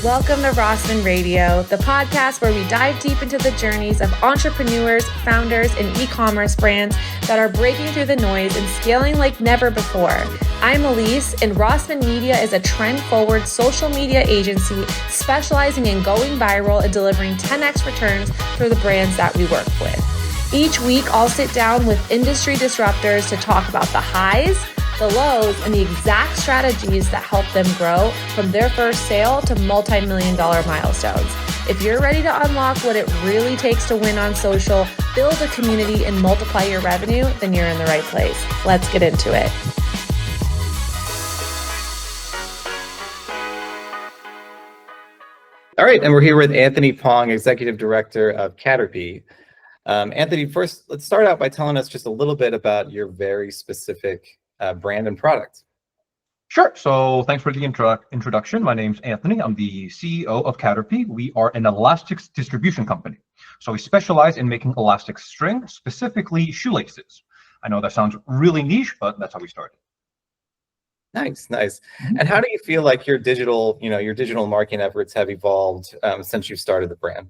Welcome to Rossman Radio, the podcast where we dive deep into the journeys of entrepreneurs, founders, and e-commerce brands that are breaking through the noise and scaling like never before. I'm Elise, and Rossman Media is a trend-forward social media agency specializing in going viral and delivering 10x returns for the brands that we work with. Each week, I'll sit down with industry disruptors to talk about the highs, the lows, and the exact strategies that help them grow from their first sale to multi-million-dollar milestones. If you're ready to unlock what it really takes to win on social, build a community, and multiply your revenue, then you're in the right place. Let's get into it. All right, and we're here with Anthony Pong, Executive Director of Caterpy. Anthony, first, let's start out by telling us just a little bit about your very specific brand and product. Sure. So thanks for the introduction. My name's Anthony. I'm the CEO of Caterpy. We are an elastics distribution company. So we specialize in making elastic string, specifically shoelaces. I know that sounds really niche, but that's how we started. Nice. And how do you feel like your digital marketing efforts have evolved since you started the brand?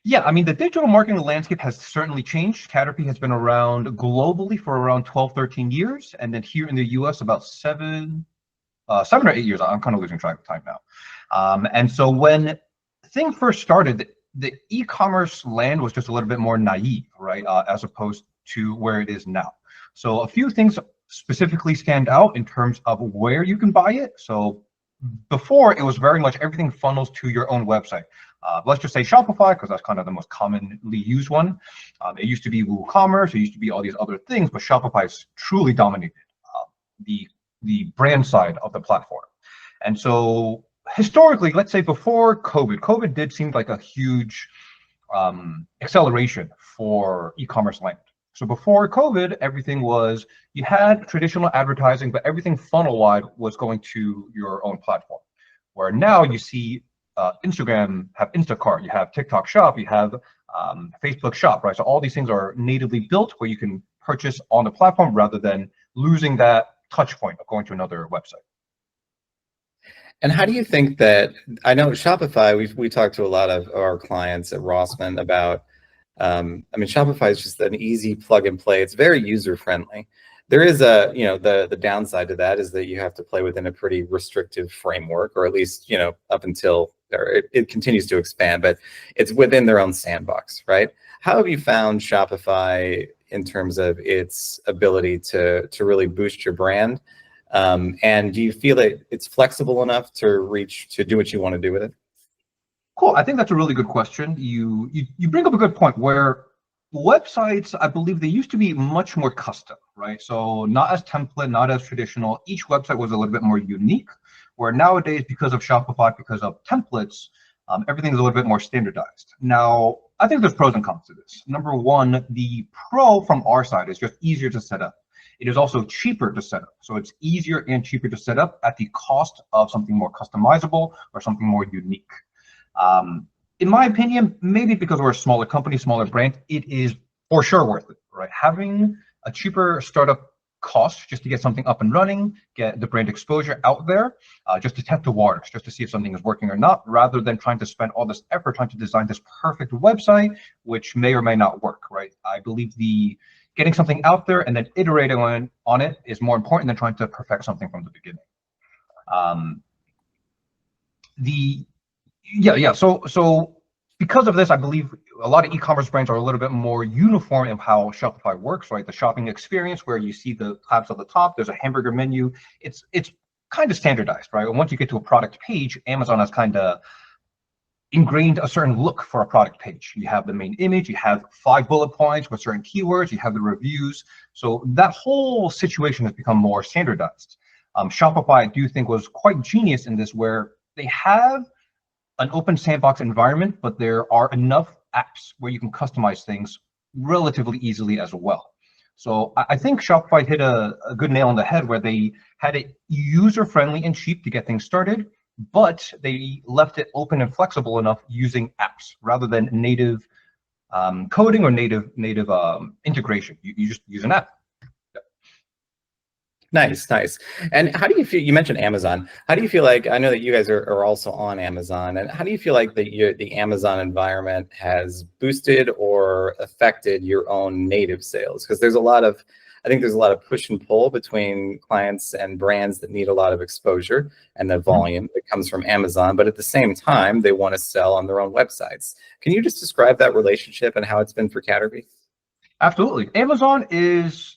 Yeah, I mean, the digital marketing landscape has certainly changed. Caterpy has been around globally for around 12, 13 years. And then here in the US, about 7 or 8 years. I'm kind of losing track of time now. And so when things first started, the e-commerce land was just a little bit more naive, right? As opposed to where it is now. So a few things specifically stand out in terms of where you can buy it. So before, it was very much everything funnels to your own website. Let's just say Shopify, because that's kind of the most commonly used one. It used to be WooCommerce, it used to be all these other things, but Shopify has truly dominated the brand side of the platform. And so historically, let's say before COVID did seem like a huge acceleration for e-commerce land. So before COVID, everything was, you had traditional advertising, but everything funnel-wide was going to your own platform. Where now you see Instagram have Instacart, you have TikTok Shop, you have Facebook Shop, right? So all these things are natively built where you can purchase on the platform rather than losing that touch point of going to another website. And how do you think that, I know Shopify, we talked to a lot of our clients at Rossman about, Shopify is just an easy plug and play. It's very user friendly. There is the downside to that is that you have to play within a pretty restrictive framework, or at least, up until it continues to expand, but it's within their own sandbox, right? How have you found Shopify in terms of its ability to really boost your brand? And do you feel that it's flexible enough to do what you want to do with it? Cool. I think that's a really good question. You bring up a good point where websites, I believe they used to be much more custom, right? So not as template, not as traditional. Each website was a little bit more unique, where nowadays, because of Shopify, because of templates, everything is a little bit more standardized. Now, I think there's pros and cons to this. Number one, the pro from our side is just easier to set up. It is also cheaper to set up. So it's easier and cheaper to set up at the cost of something more customizable or something more unique. In my opinion, maybe because we're a smaller company, smaller brand, it is for sure worth it, right? Having a cheaper startup cost just to get something up and running, get the brand exposure out there, just to test the waters, just to see if something is working or not, rather than trying to spend all this effort trying to design this perfect website, which may or may not work, right? I believe getting something out there and then iterating on it is more important than trying to perfect something from the beginning. So because of this, I believe a lot of e-commerce brands are a little bit more uniform in how Shopify works, right? The shopping experience where you see the tabs at the top, there's a hamburger menu. It's kind of standardized, right? And once you get to a product page, Amazon has kind of ingrained a certain look for a product page. You have the main image, you have 5 bullet points with certain keywords, you have the reviews. So that whole situation has become more standardized. Shopify, I do think, was quite genius in this, where they have an open sandbox environment, but there are enough apps where you can customize things relatively easily as well. So I think Shopify hit a good nail on the head where they had it user-friendly and cheap to get things started, but they left it open and flexible enough using apps rather than native coding or native integration. You just use an app. Nice, nice. And how do you feel? You mentioned Amazon. How do you feel like? I know that you guys are also on Amazon, and how do you feel like the Amazon environment has boosted or affected your own native sales? Because I think there's a lot of push and pull between clients and brands that need a lot of exposure and the Mhm. volume that comes from Amazon, but at the same time, they want to sell on their own websites. Can you just describe that relationship and how it's been for Caterpy? Absolutely. Amazon is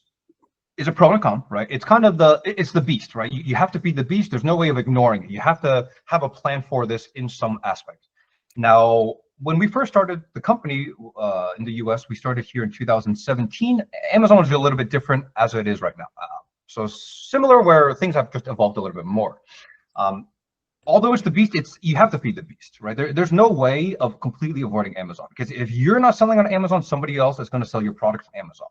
a pro and a con, right? It's kind of it's the beast, right? You have to feed the beast. There's no way of ignoring it. You have to have a plan for this in some aspect. Now, when we first started the company in the US, we started here in 2017. Amazon was a little bit different as it is right now. So similar where things have just evolved a little bit more. Um, Although it's the beast, it's you have to feed the beast, right? There's no way of completely avoiding Amazon, because if you're not selling on Amazon, somebody else is going to sell your product on Amazon.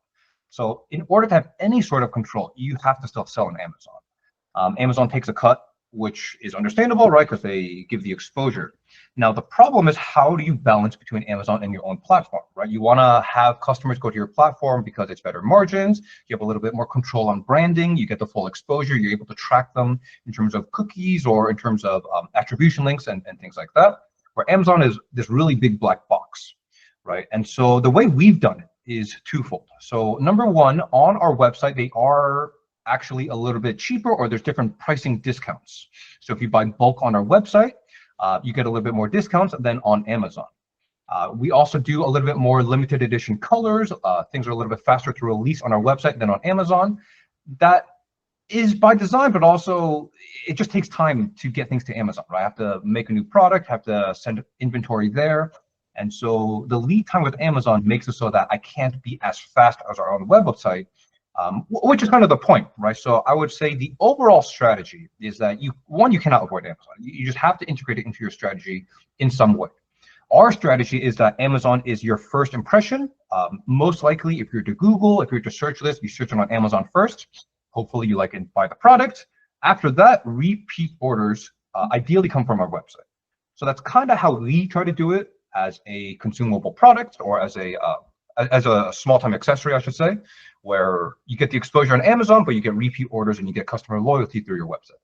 So in order to have any sort of control, you have to still sell on Amazon. Amazon takes a cut, which is understandable, right? Because they give the exposure. Now, the problem is, how do you balance between Amazon and your own platform, right? You want to have customers go to your platform because it's better margins. You have a little bit more control on branding. You get the full exposure. You're able to track them in terms of cookies or in terms of attribution links and things like that. Where Amazon is this really big black box, right? And so the way we've done it is twofold. So number one, on our website, they are actually a little bit cheaper, or there's different pricing discounts. So if you buy bulk on our website, you get a little bit more discounts than on Amazon. We also do a little bit more limited edition colors. Things are a little bit faster to release on our website than on Amazon. That is by design, but also it just takes time to get things to Amazon, right? I have to make a new product, have to send inventory there. And so the lead time with Amazon makes it so that I can't be as fast as our own website, which is kind of the point, right? So I would say the overall strategy is that you cannot avoid Amazon. You just have to integrate it into your strategy in some way. Our strategy is that Amazon is your first impression. Most likely, if you're to Google, if you're to search list, you search it on Amazon first. Hopefully you like and buy the product. After that, repeat orders ideally come from our website. So that's kind of how we try to do it as a consumable product, or as a small-time accessory, I should say, where you get the exposure on Amazon, but you get repeat orders and you get customer loyalty through your website.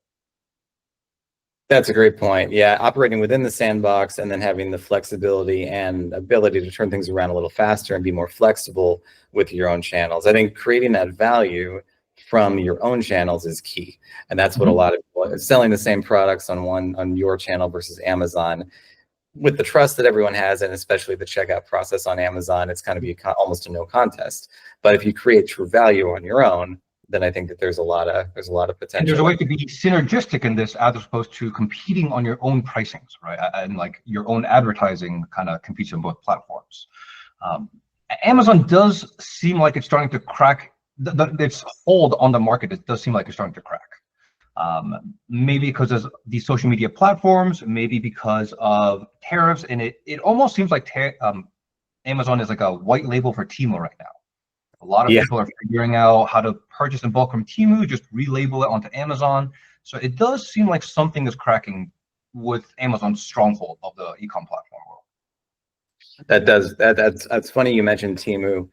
That's a great point. Yeah, operating within the sandbox and then having the flexibility and ability to turn things around a little faster and be more flexible with your own channels. I think creating that value from your own channels is key. And that's what a lot of people selling the same products on your channel versus Amazon. With the trust that everyone has, and especially the checkout process on Amazon, it's going to be almost a no contest. But if you create true value on your own, then I think that there's a lot of potential. And there's a way to be synergistic in this, as opposed to competing on your own pricings, right? And like your own advertising kind of competes on both platforms. Amazon does seem like it's starting to crack. Its hold on the market, it does seem like it's starting to crack. Maybe because of these social media platforms, maybe because of tariffs, and it almost seems like Amazon is like a white label for Temu right now. A lot of people are figuring out how to purchase in bulk from Temu, just relabel it onto Amazon. So it does seem like something is cracking with Amazon's stronghold of the e-com platform world. That's funny you mentioned Temu.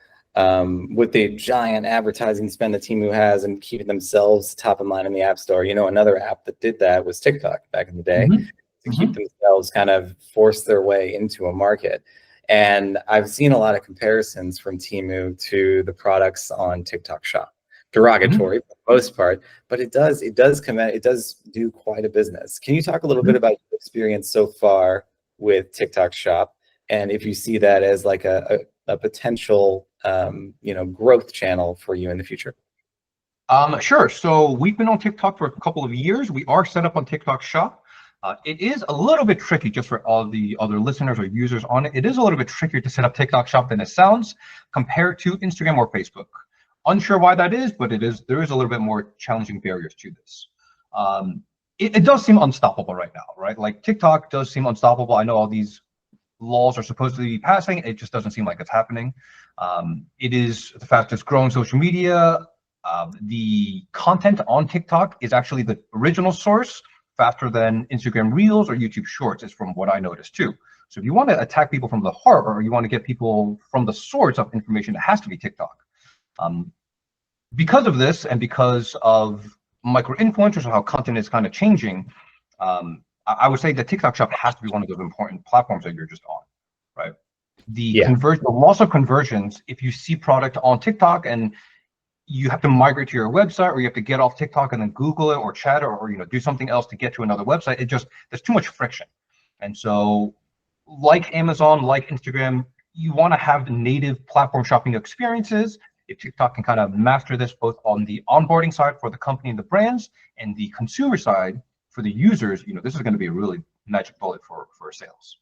With the giant advertising spend that Temu has and keeping themselves top of mind in the App Store. You know, another app that did that was TikTok back in the day, to keep themselves kind of force their way into a market. And I've seen a lot of comparisons from Temu to the products on TikTok Shop. Derogatory for the most part, but it does do quite a business. Can you talk a little bit about your experience so far with TikTok Shop, and if you see that as like a potential growth channel for you in the future? Sure. So we've been on TikTok for a couple of years. We are set up on TikTok Shop. It is a little bit tricky, just for all the other listeners or users on it. It is a little bit trickier to set up TikTok Shop than it sounds compared to Instagram or Facebook. Unsure why that is, but there is a little bit more challenging barriers to this. It does seem unstoppable right now, right? Like TikTok does seem unstoppable. I know all these laws are supposed to be passing. It just doesn't seem like it's happening. It is the fastest growing social media. The content on TikTok is actually the original source, faster than Instagram Reels or YouTube Shorts, is from what I noticed too. So if you want to attack people from the heart, or you want to get people from the source of information, it has to be TikTok. because of this, and because of micro influencers or how content is kind of changing, I would say the TikTok Shop has to be one of those important platforms that you're just on, right? The loss of conversions, if you see product on TikTok and you have to migrate to your website, or you have to get off TikTok and then Google it or chat, or do something else to get to another website, there's too much friction. And so, like Amazon, like Instagram, you want to have native platform shopping experiences. If TikTok can kind of master this both on the onboarding side for the company and the brands, and the consumer side for the users, this is going to be a really magic bullet for sales.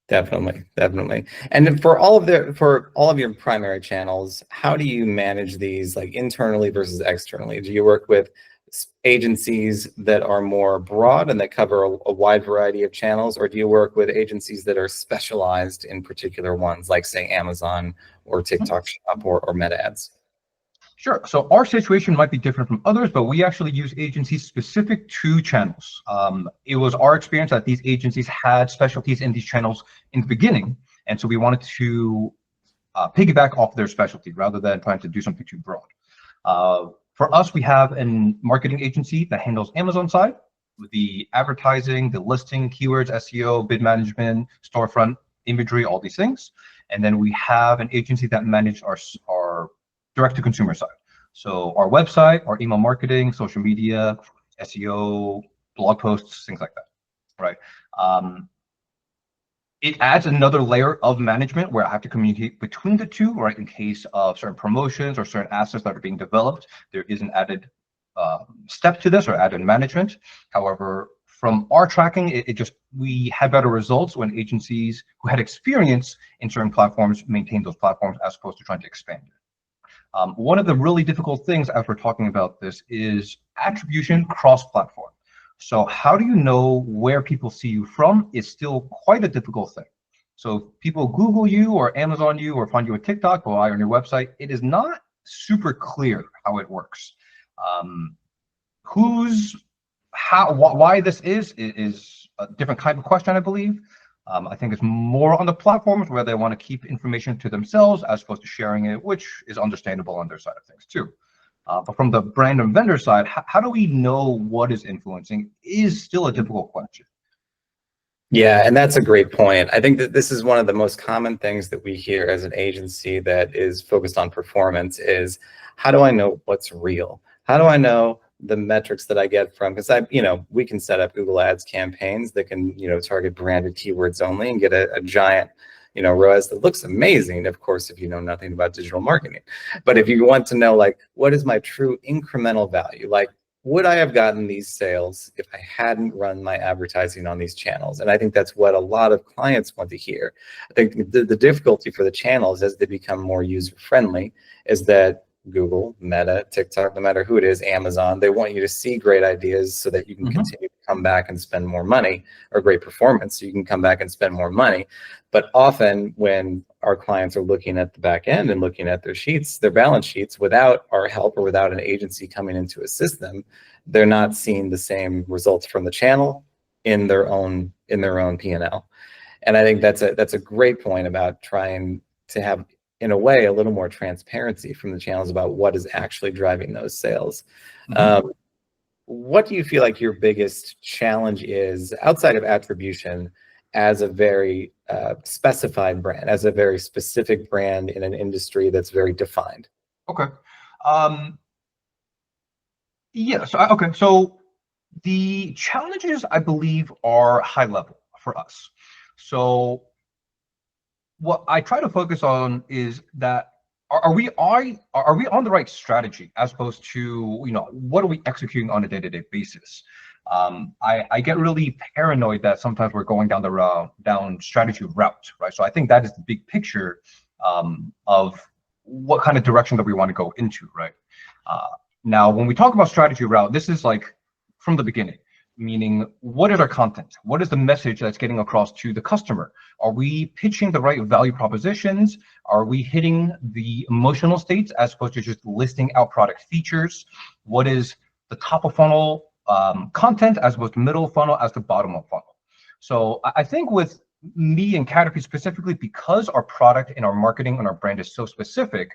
Definitely, definitely. And for all of your primary channels, how do you manage these, like internally versus externally? Do you work with agencies that are more broad and that cover a wide variety of channels, or do you work with agencies that are specialized in particular ones, like say Amazon or TikTok Shop or Meta Ads? Sure. So our situation might be different from others, but we actually use agencies specific to channels. It was our experience that these agencies had specialties in these channels in the beginning, and so we wanted to piggyback off their specialty rather than trying to do something too broad. For us, we have a marketing agency that handles Amazon side, with the advertising, the listing, keywords, SEO, bid management, storefront, imagery, all these things. And then we have an agency that manages our direct-to-consumer side. So our website, our email marketing, social media, SEO, blog posts, things like that, right? It adds another layer of management where I have to communicate between the two, right? In case of certain promotions or certain assets that are being developed, there is an added step to this, or added management. However, from our tracking, we had better results when agencies who had experience in certain platforms maintained those platforms, as opposed to trying to expand it. One of the really difficult things as we're talking about this is attribution cross-platform. So how do you know where people see you from is still quite a difficult thing. So if people Google you or Amazon you or find you on TikTok or on your website, it is not super clear how it works. Why this is a different kind of question, I believe. I think it's more on the platforms where they want to keep information to themselves as opposed to sharing it, which is understandable on their side of things too. But from the brand and vendor side, how do we know what is influencing is still a difficult question. Yeah, and that's a great point. I think that this is one of the most common things that we hear as an agency that is focused on performance is, how do I know what's real? How do I know the metrics that I get from, because we can set up Google Ads campaigns that can, target branded keywords only and get a giant, ROAS that looks amazing, of course, if you know nothing about digital marketing. But if you want to know, like, what is my true incremental value? Like, would I have gotten these sales if I hadn't run my advertising on these channels? And I think that's what a lot of clients want to hear. I think the difficulty for the channels as they become more user-friendly is that Google, Meta, TikTok, no matter who it is, Amazon, they want you to see great ideas so that you can continue to come back and spend more money, or great performance so you can come back and spend more money. But often when our clients are looking at the back end and looking at their balance sheets, without our help or without an agency coming in to assist them, they're not seeing the same results from the channel in their own P&L. And I think that's a great point about trying to have, in a way, a little more transparency from the channels about what is actually driving those sales. What do you feel like your biggest challenge is outside of attribution as a very specified brand, as a very specific brand in an industry that's very defined? Okay. Yeah. So the challenges, I believe, are high level for us. So what I try to focus on is that are we on the right strategy, as opposed to what are we executing on a day-to-day basis. I get really paranoid that sometimes we're going down strategy route, right? So I think that is the big picture of what kind of direction that we want to go into, right? Now, when we talk about strategy route, this is like from the beginning. Meaning, what is our content? What is the message that's getting across to the customer? Are we pitching the right value propositions? Are we hitting the emotional states as opposed to just listing out product features? What is the top of funnel content as opposed to middle funnel as the bottom of funnel? So I think with me and Caterpy specifically, because our product and our marketing and our brand is so specific,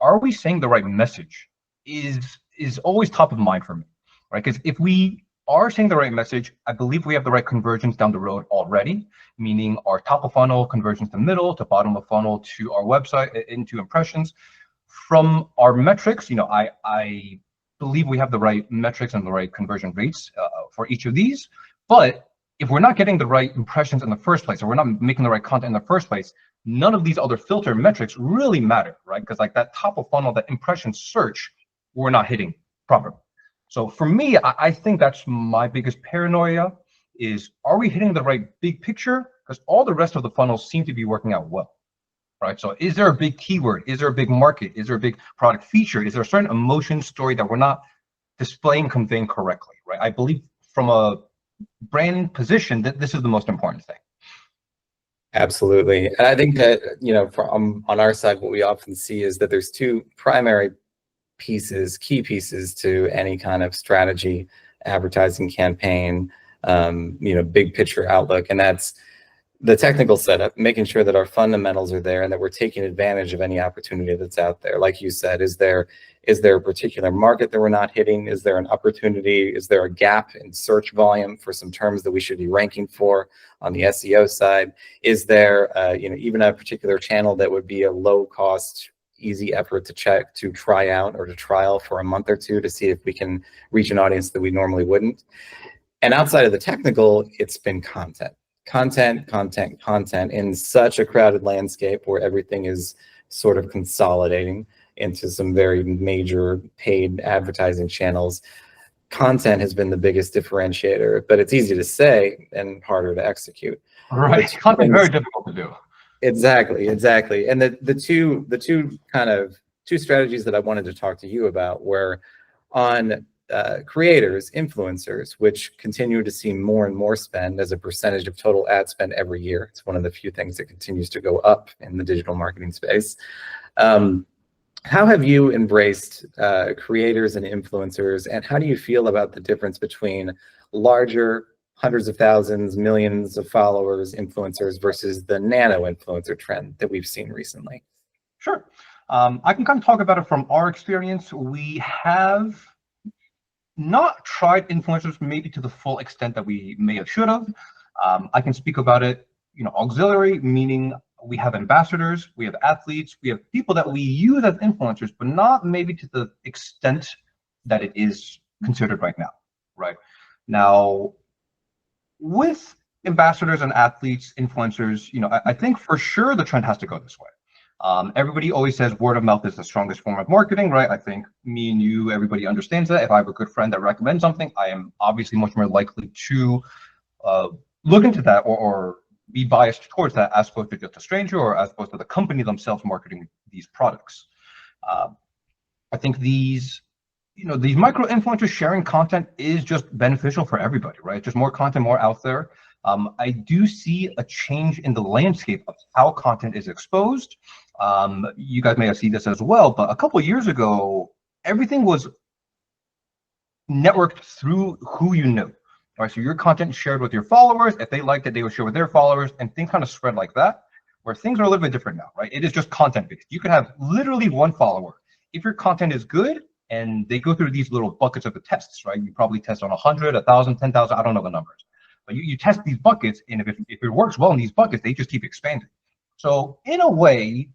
are we saying the right message is always top of mind for me, right? Because if we are saying the right message, I believe we have the right conversions down the road already, meaning our top of funnel conversions to middle to bottom of funnel to our website into impressions. From our metrics, I believe we have the right metrics and the right conversion rates for each of these. But if we're not getting the right impressions in the first place, or we're not making the right content in the first place, none of these other filter metrics really matter, right? Because like that top of funnel, that impression search, we're not hitting properly. So for me, I think that's my biggest paranoia is, are we hitting the right big picture? Because all the rest of the funnels seem to be working out well, right? So is there a big keyword? Is there a big market? Is there a big product feature? Is there a certain emotion story that we're not displaying, conveying correctly, right? I believe from a brand position that this is the most important thing. Absolutely. And I think that, on our side, what we often see is that there's two primary key pieces to any kind of strategy, advertising campaign, big picture outlook. And that's the technical setup, making sure that our fundamentals are there and that we're taking advantage of any opportunity that's out there. Like you said, is there a particular market that we're not hitting? Is there an opportunity? Is there a gap in search volume for some terms that we should be ranking for on the SEO side? Is there, even a particular channel that would be a low cost, easy effort to try out or to trial for a month or two to see if we can reach an audience that we normally wouldn't? And outside of the technical, it's been content in such a crowded landscape where everything is sort of consolidating into some very major paid advertising channels. Content has been the biggest differentiator, but it's easy to say and harder to execute. Right, content very difficult to do. Exactly. And the two strategies that I wanted to talk to you about were on creators, influencers, which continue to see more and more spend as a percentage of total ad spend every year. It's one of the few things that continues to go up in the digital marketing space. How have you embraced creators and influencers, and how do you feel about the difference between larger, hundreds of thousands, millions of followers influencers versus the nano influencer trend that we've seen recently? Sure. I can kind of talk about it from our experience. We have not tried influencers maybe to the full extent that we may have should have. I can speak about it, auxiliary, meaning we have ambassadors, we have athletes, we have people that we use as influencers, but not maybe to the extent that it is considered right now, right? Now, with ambassadors and athletes, influencers, I think for sure the trend has to go this way. Everybody always says word of mouth is the strongest form of marketing, right? I think me and you, everybody understands that. If I have a good friend that recommends something, I am obviously much more likely to look into that or be biased towards that as opposed to just a stranger or as opposed to the company themselves marketing these products. I think these micro influencers sharing content is just beneficial for everybody, right? Just more content, more out there. I do see a change in the landscape of how content is exposed. You guys may have seen this as well, but a couple of years ago, everything was networked through who you knew. All right, so your content shared with your followers. If they liked it, they would share with their followers, and things kind of spread like that. Where things are a little bit different now, right? It is just content based. You can have literally one follower. If your content is good, and they go through these little buckets of the tests, right? You probably test on 100, 1,000, 10,000. I don't know the numbers, but you test these buckets, and if it works well in these buckets, they just keep expanding. So in a way,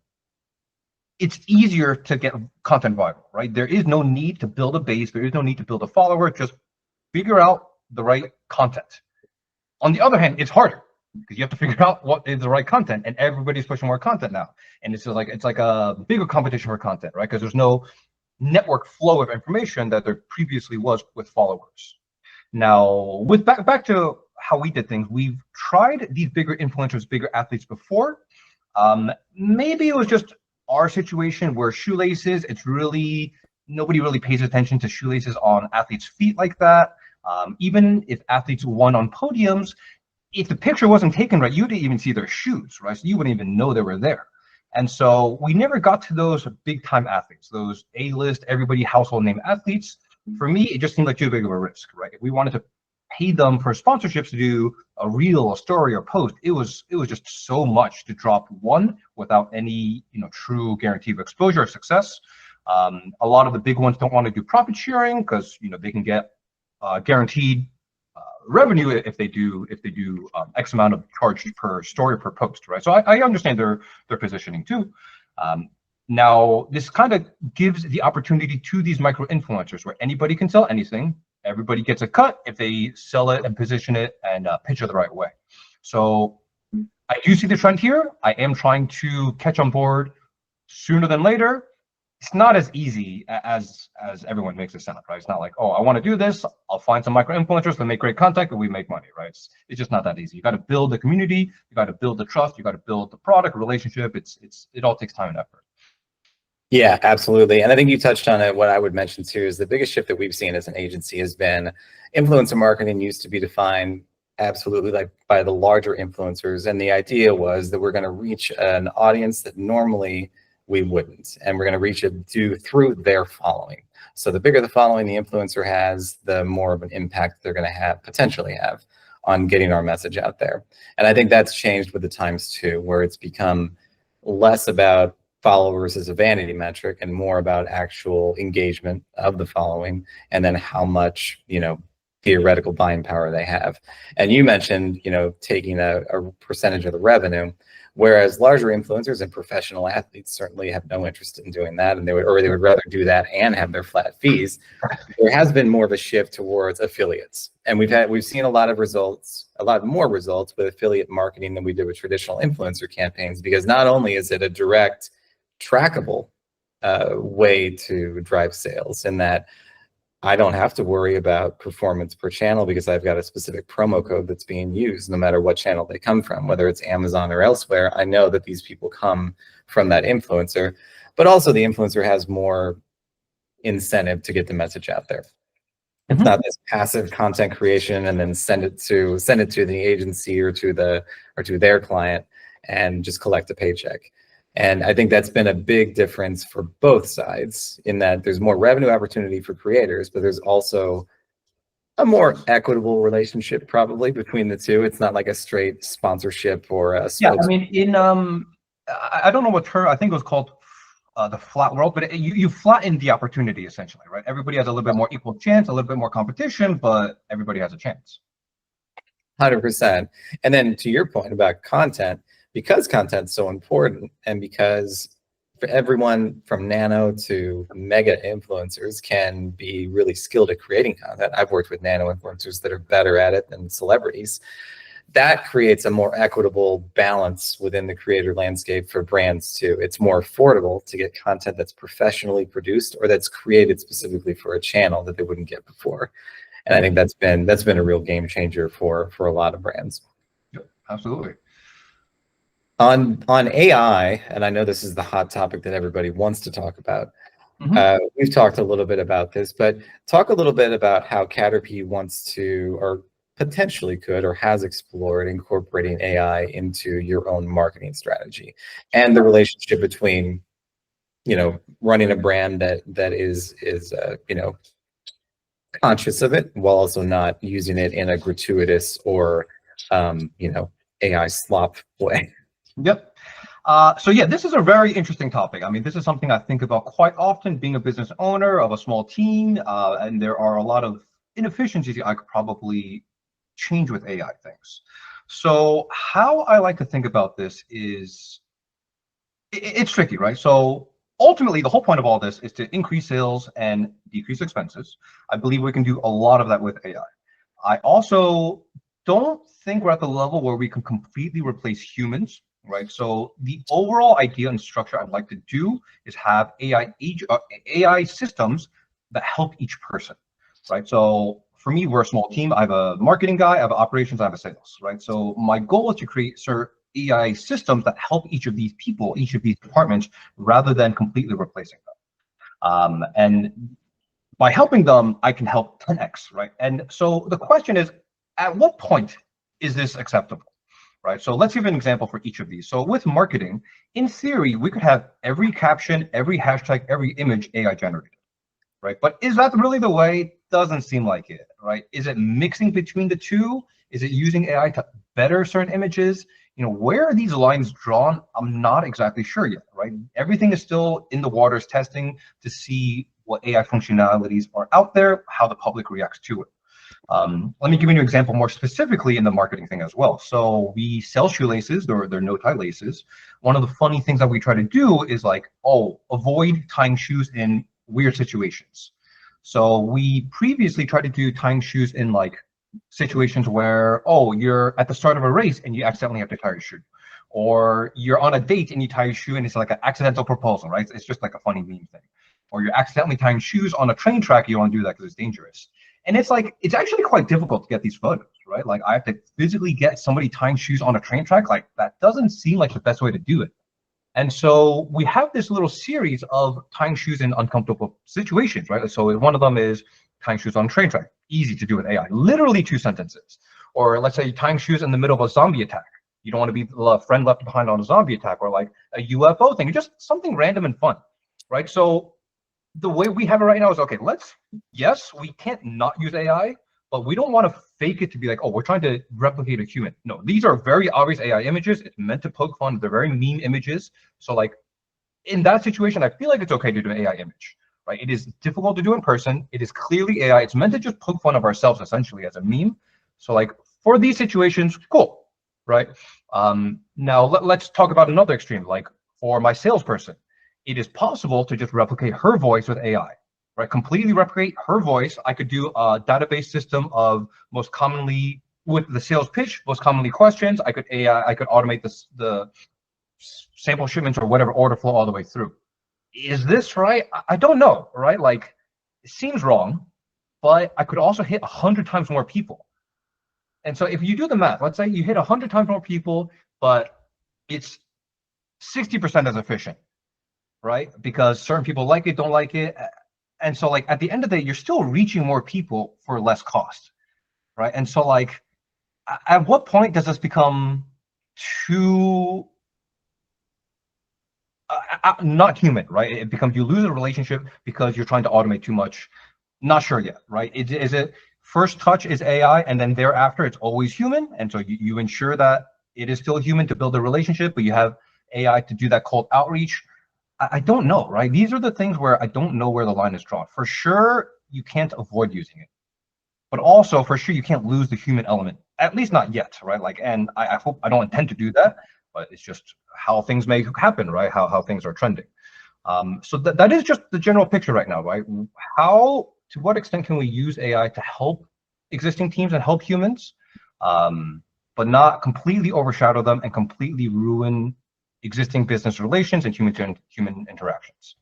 it's easier to get content viral, right? There is no need to build a base. There is no need to build a follower. Just figure out the right content. On the other hand, it's harder because you have to figure out what is the right content, and everybody's pushing more content now. And it's like a bigger competition for content, right? Because there's no network flow of information that there previously was with followers. Now, with back to how we did things, we've tried these bigger influencers, bigger athletes before. Maybe it was just our situation where shoelaces, it's really, nobody really pays attention to shoelaces on athletes' feet like that. Even if athletes won on podiums, if the picture wasn't taken right, you didn't even see their shoes, right? So you wouldn't even know they were there. And so we never got to those big time athletes, those A-list, everybody household name athletes. For me, it just seemed like too big of a risk, right? If we wanted to pay them for sponsorships to do a reel, a story, or post. It was just so much to drop one without any true guarantee of exposure or success. A lot of the big ones don't want to do profit sharing because they can get guaranteed revenue if they do X amount of charge per story per post, right? So I understand their positioning too. Now this kind of gives the opportunity to these micro influencers where anybody can sell anything. Everybody gets a cut if they sell it and position it and pitch it the right way. So I do see the trend here. I am trying to catch on board sooner than later. It's not as easy as everyone makes it sound, right? It's not like, oh, I want to do this. I'll find some micro influencers that make great content and we make money, right? It's just not that easy. You got to build the community. You got to build the trust. You got to build the product relationship. It all takes time and effort. Yeah, absolutely. And I think you touched on it. What I would mention too is the biggest shift that we've seen as an agency has been influencer marketing used to be defined absolutely like by the larger influencers. And the idea was that we're going to reach an audience that normally we wouldn't, and we're going to reach it through their following. So the bigger the following the influencer has, the more of an impact they're going to potentially have on getting our message out there. And I think that's changed with the times too, where it's become less about followers as a vanity metric and more about actual engagement of the following, and then how much theoretical buying power they have. And you mentioned taking a percentage of the revenue. Whereas larger influencers and professional athletes certainly have no interest in doing that, and they would rather do that and have their flat fees. There has been more of a shift towards affiliates, and we've seen a lot more results with affiliate marketing than we did with traditional influencer campaigns, because not only is it a direct, trackable way to drive sales, in that I don't have to worry about performance per channel because I've got a specific promo code that's being used no matter what channel they come from, whether it's Amazon or elsewhere. I know that these people come from that influencer, but also the influencer has more incentive to get the message out there. It's not this passive content creation and then send it to the agency or to their client and just collect a paycheck. And I think that's been a big difference for both sides, in that there's more revenue opportunity for creators, but there's also a more equitable relationship probably between the two. It's not like a straight sponsorship or a I mean, I don't know what term, I think it was called the flat world, but you flatten the opportunity essentially, right? Everybody has a little bit more equal chance, a little bit more competition, but everybody has a chance. 100%. And then to your point about content, because content's so important, and because for everyone from nano to mega influencers can be really skilled at creating content. I've worked with nano influencers that are better at it than celebrities. That creates a more equitable balance within the creator landscape for brands too. It's more affordable to get content that's professionally produced or that's created specifically for a channel that they wouldn't get before. And I think that's been a real game changer for a lot of brands. Yep, absolutely. On AI, and I know this is the hot topic that everybody wants to talk about. We've talked a little bit about this, but talk a little bit about how Caterpy wants to, or potentially could, or has explored incorporating AI into your own marketing strategy, and the relationship between, running a brand that is conscious of it while also not using it in a gratuitous or AI slop way. Yep. So yeah, this is a very interesting topic. I mean, this is something I think about quite often, being a business owner of a small team, and there are a lot of inefficiencies I could probably change with AI things. So how I like to think about this is, it's tricky, right? So ultimately, the whole point of all this is to increase sales and decrease expenses. I believe we can do a lot of that with AI. I also don't think we're at the level where we can completely replace humans. Right. So the overall idea and structure I'd like to do is have AI systems that help each person. Right. So for me, we're a small team. I have a marketing guy, I have operations, I have a sales. Right. So my goal is to create AI systems that help each of these people, each of these departments, rather than completely replacing them. And by helping them, I can help 10x. Right. And so the question is, at what point is this acceptable? Right. So let's give an example for each of these. So with marketing, in theory, we could have every caption, every hashtag, every image AI generated. Right. But is that really the way doesn't seem like it, right? Is it mixing between the two? Is it using AI to better certain images? Where are these lines drawn? I'm not exactly sure yet, right? Everything is still in the waters testing to see what AI functionalities are out there, how the public reacts to it. Let me give you an example more specifically in the marketing thing as well. So we sell shoelaces, they're no-tie laces. One of the funny things that we try to do is avoid tying shoes in weird situations. So we previously tried to do tying shoes in situations where, you're at the start of a race and you accidentally have to tie your shoe. Or you're on a date and you tie your shoe and it's like an accidental proposal, right? It's just like a funny meme thing. Or you're accidentally tying shoes on a train track, you don't want to do that because it's dangerous. And it's actually quite difficult to get these photos, right? I have to physically get somebody tying shoes on a train track. That doesn't seem like the best way to do it. And so we have this little series of tying shoes in uncomfortable situations, right? So one of them is tying shoes on a train track. Easy to do with AI, literally 2 sentences. Or let's say tying shoes in the middle of a zombie attack. You don't want to be the friend left behind on a zombie attack, or a UFO thing, just something random and fun, right? So the way we have it right now is, okay, yes, we can't not use AI, but we don't want to fake it to be we're trying to replicate a human. No, these are very obvious AI images. It's meant to poke fun. They're very meme images. So in that situation, I feel like it's okay to do an AI image, right? It is difficult to do in person. It is clearly AI. It's meant to just poke fun of ourselves essentially as a meme. So for these situations, cool, right? Now let's talk about another extreme. For my salesperson, it is possible to just replicate her voice with AI, right? Completely replicate her voice. I could do a database system of most commonly with the sales pitch, most commonly questions. I could automate the sample shipments or whatever order flow all the way through. Is this right? I don't know, right? It seems wrong, but I could also hit 100 times more people. And so if you do the math, let's say you hit 100 times more people, but it's 60% as efficient, right? Because certain people like it, don't like it. And so at the end of the day, you're still reaching more people for less cost, right? And so at what point does this become too not human, right? It becomes, you lose a relationship because you're trying to automate too much. Not sure yet, right? Is it first touch is AI and then thereafter it's always human? And so you ensure that it is still human to build a relationship, but you have AI to do that cold outreach. I don't know, right? These are the things where I don't know where the line is drawn. For sure, you can't avoid using it, but also for sure you can't lose the human element, at least not yet, right? And I hope, I don't intend to do that, but it's just how things may happen, right? How things are trending. So that is just the general picture right now, right? To what extent can we use AI to help existing teams and help humans, but not completely overshadow them and completely ruin existing business relations and human interactions?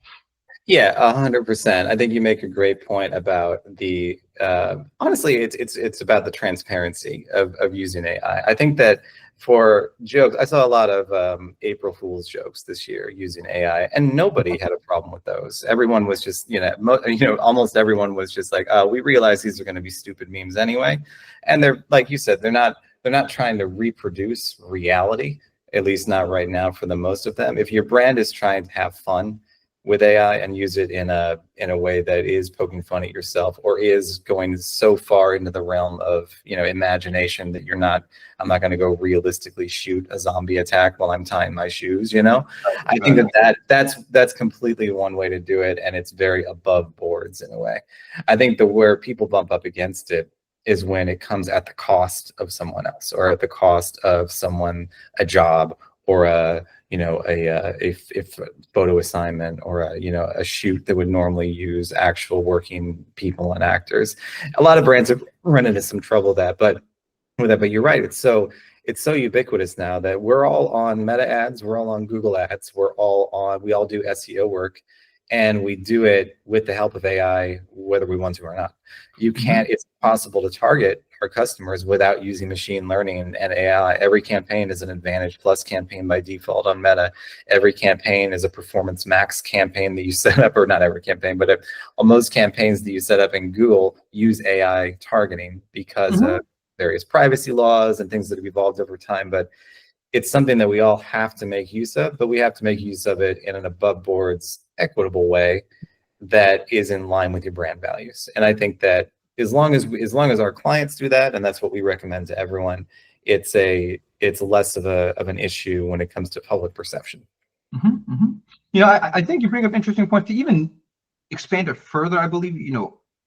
Yeah, 100%. I think you make a great point about the honestly, it's about the transparency of using AI. I think that for jokes, I saw a lot of April Fool's jokes this year using AI, and nobody had a problem with those. Everyone was just, almost everyone was just we realize these are going to be stupid memes anyway, and they're, like you said, they're not trying to reproduce reality, at least not right now for the most of them. If your brand is trying to have fun with AI and use it in a way that is poking fun at yourself, or is going so far into the realm of imagination that I'm not going to go realistically shoot a zombie attack while I'm tying my shoes. I think that's completely one way to do it, and it's very above boards in a way. I think where people bump up against it is when it comes at the cost of someone else, or at the cost of a job, or a photo assignment, or a shoot that would normally use actual working people and actors. A lot of brands have run into some trouble with that, but you're right. It's so ubiquitous now that we're all on Meta ads, we're all on Google ads, we all do SEO work, and we do it with the help of AI, whether we want to or not. It's possible to target our customers without using machine learning and AI. Every campaign is an Advantage Plus campaign by default on Meta. Every campaign is a Performance Max campaign that you set up, or not every campaign, but on most campaigns that you set up in Google use AI targeting because of various privacy laws and things that have evolved over time. But it's something that we all have to make use of, but we have to make use of it in an above boards, equitable way that is in line with your brand values. And I think that as long as our clients do that, and that's what we recommend to everyone, it's less of an issue when it comes to public perception. I think you bring up interesting points to even expand it further. I believe,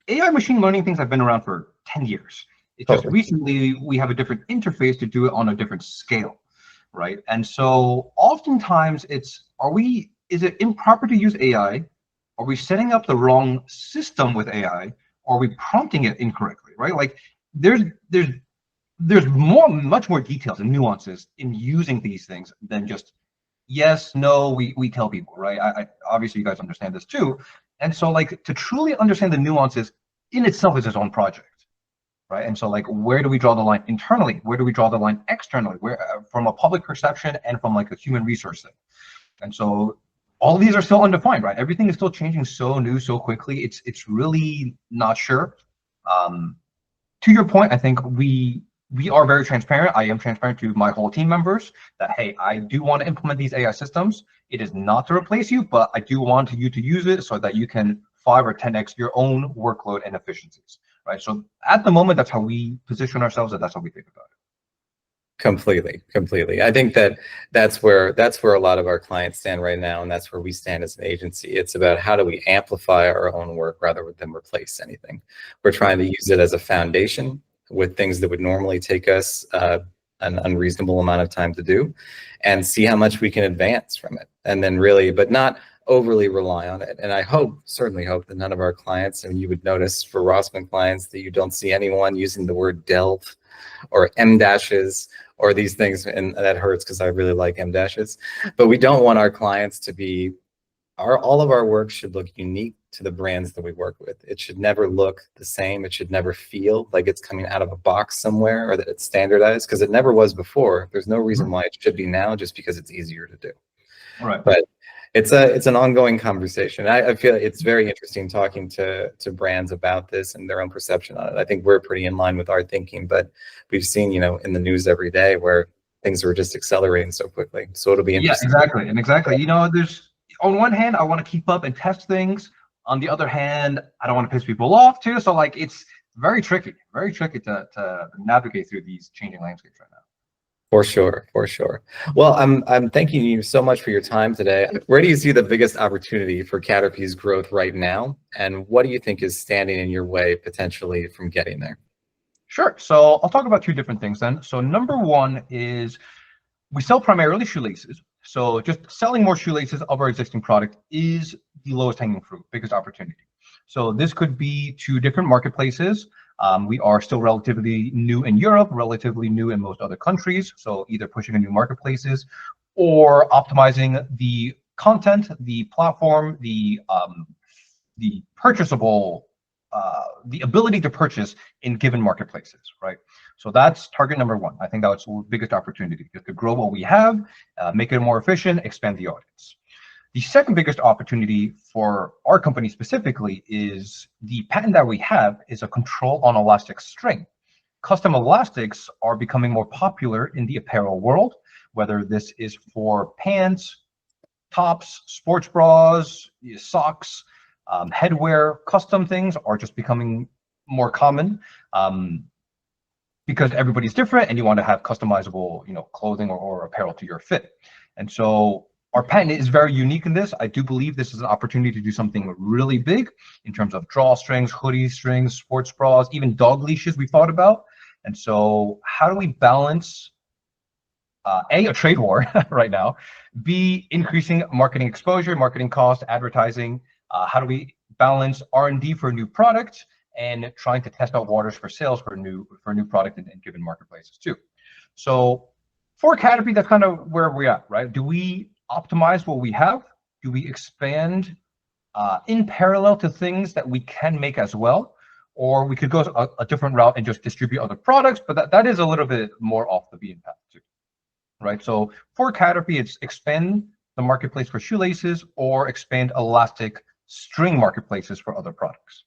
AI machine learning things have been around for 10 years. It's just recently we have a different interface to do it on a different scale, right? And so oftentimes is it improper to use AI? Are we setting up the wrong system with AI? Or are we prompting it incorrectly, right? Like there's much more details and nuances in using these things than just yes, no, we tell people, right? I obviously you guys understand this too. And so like to truly understand the nuances in itself is its own project, right? And so like where do we draw the line internally? Where do we draw the line externally? Where from a public perception and from like a human resource thing. And so all of these are still undefined, right? Everything is still changing so new, so quickly. It's really not sure. To your point, I think we are very transparent. I am transparent to my whole team members that, hey, I do want to implement these AI systems. It is not to replace you, but I do want you to use it so that you can 5 or 10x your own workload and efficiencies, right? So at the moment, that's how we position ourselves, and that's how we think about it. Completely. I think that's where a lot of our clients stand right now, and that's where we stand as an agency. It's about how do we amplify our own work rather than replace anything. We're trying to use it as a foundation with things that would normally take us an unreasonable amount of time to do, and see how much we can advance from it, and then really, but not overly rely on it. And I certainly hope that none of our clients, and you would notice for Rossmann clients that you don't see anyone using the word delve or M dashes or these things, and that hurts because I really like M dashes. But we don't want our clients to be, all of our work should look unique to the brands that we work with. It should never look the same. It should never feel like it's coming out of a box somewhere or that it's standardized, because it never was before. There's no reason why it should be now, just because it's easier to do. Right. But it's an ongoing conversation. I feel it's very interesting talking to brands about this and their own perception on it. I think we're pretty in line with our thinking, but we've seen, in the news every day where things are just accelerating so quickly. So it'll be interesting. Yeah, exactly. There's, on one hand, I want to keep up and test things. On the other hand, I don't want to piss people off too. So like, it's very tricky to navigate through these changing landscapes right now. For sure. Well, I'm thanking you so much for your time today. Where do you see the biggest opportunity for Caterpy's growth right now? And what do you think is standing in your way potentially from getting there? Sure. So I'll talk about 2 different things then. So number 1 is we sell primarily shoelaces. So just selling more shoelaces of our existing product is the lowest hanging fruit, biggest opportunity. So this could be 2 different marketplaces. We are still relatively new in Europe, relatively new in most other countries. So either pushing in new marketplaces or optimizing the content, the platform, the purchasable, the ability to purchase in given marketplaces, right? So that's target number 1. I think that's the biggest opportunity, just to grow what we have, make it more efficient, expand the audience. The second biggest opportunity for our company specifically is the patent that we have is a control on elastic string. Custom elastics are becoming more popular in the apparel world, whether this is for pants, tops, sports bras, socks, headwear. Custom things are just becoming more common because everybody's different and you want to have customizable, clothing or apparel to your fit. And so our patent is very unique in this. I do believe this is an opportunity to do something really big in terms of drawstrings, hoodie strings, sports bras, even dog leashes we thought about. And so how do we balance a trade war right now, B, increasing marketing exposure, marketing cost, advertising? How do we balance R&D for a new product and trying to test out waters for sales for a new product in given marketplaces too? So for Caterpy, that's kind of where we're at, right? Do we optimize what we have? Do we expand in parallel to things that we can make as well? Or we could go a different route and just distribute other products, but that is a little bit more off the beaten path too, right? So for Caterpy, it's expand the marketplace for shoelaces or expand elastic string marketplaces for other products.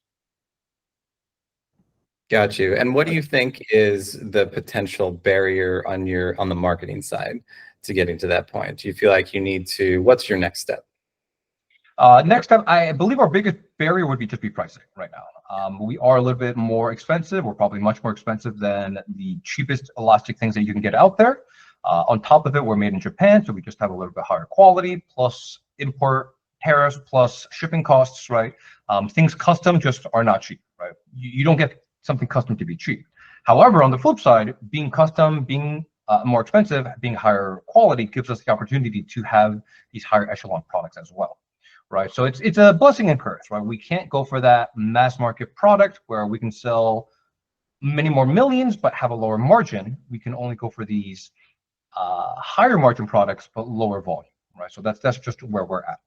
Got you. And what do you think is the potential barrier on the marketing side to getting to that point? Do you feel like you need to, what's your next step? Next up, I believe our biggest barrier would just be pricing right now. We are a little bit more expensive. We're probably much more expensive than the cheapest elastic things that you can get out there. On top of it, we're made in Japan, so we just have a little bit higher quality, plus import tariffs, plus shipping costs, right? Things custom just are not cheap, right? You don't get something custom to be cheap. However, on the flip side, being custom, being more expensive, being higher quality gives us the opportunity to have these higher echelon products as well. Right, so it's a blessing and curse, right? We can't go for that mass market product where we can sell many more millions but have a lower margin. We can only go for these higher margin products but lower volume, right? So that's just where we're at.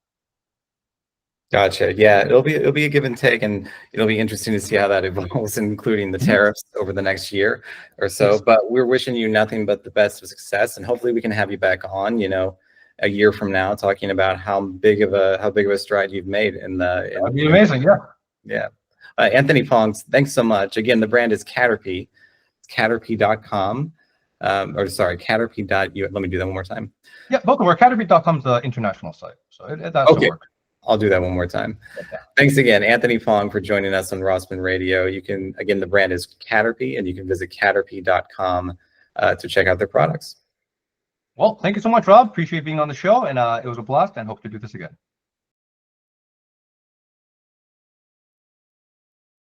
Gotcha. Yeah, it'll be a give and take, and it'll be interesting to see how that evolves, including the tariffs over the next year or so. Yes. But we're wishing you nothing but the best of success, and hopefully we can have you back on, a year from now, talking about how big of a stride you've made in the. That'd be amazing. Yeah. Yeah. Anthony Pong, thanks so much. Again, the brand is Caterpy. It's Caterpy.com. Or sorry, Caterpy. Let me do that one more time. Yeah, both of our Caterpy.com is the international site, so that's okay. Work. I'll do that one more time. Okay. Thanks again, Anthony Pong, for joining us on Rossman Radio. Again, the brand is Caterpy, and you can visit Caterpy.com to check out their products. Well, thank you so much, Rob. Appreciate being on the show, and it was a blast, and hope to do this again.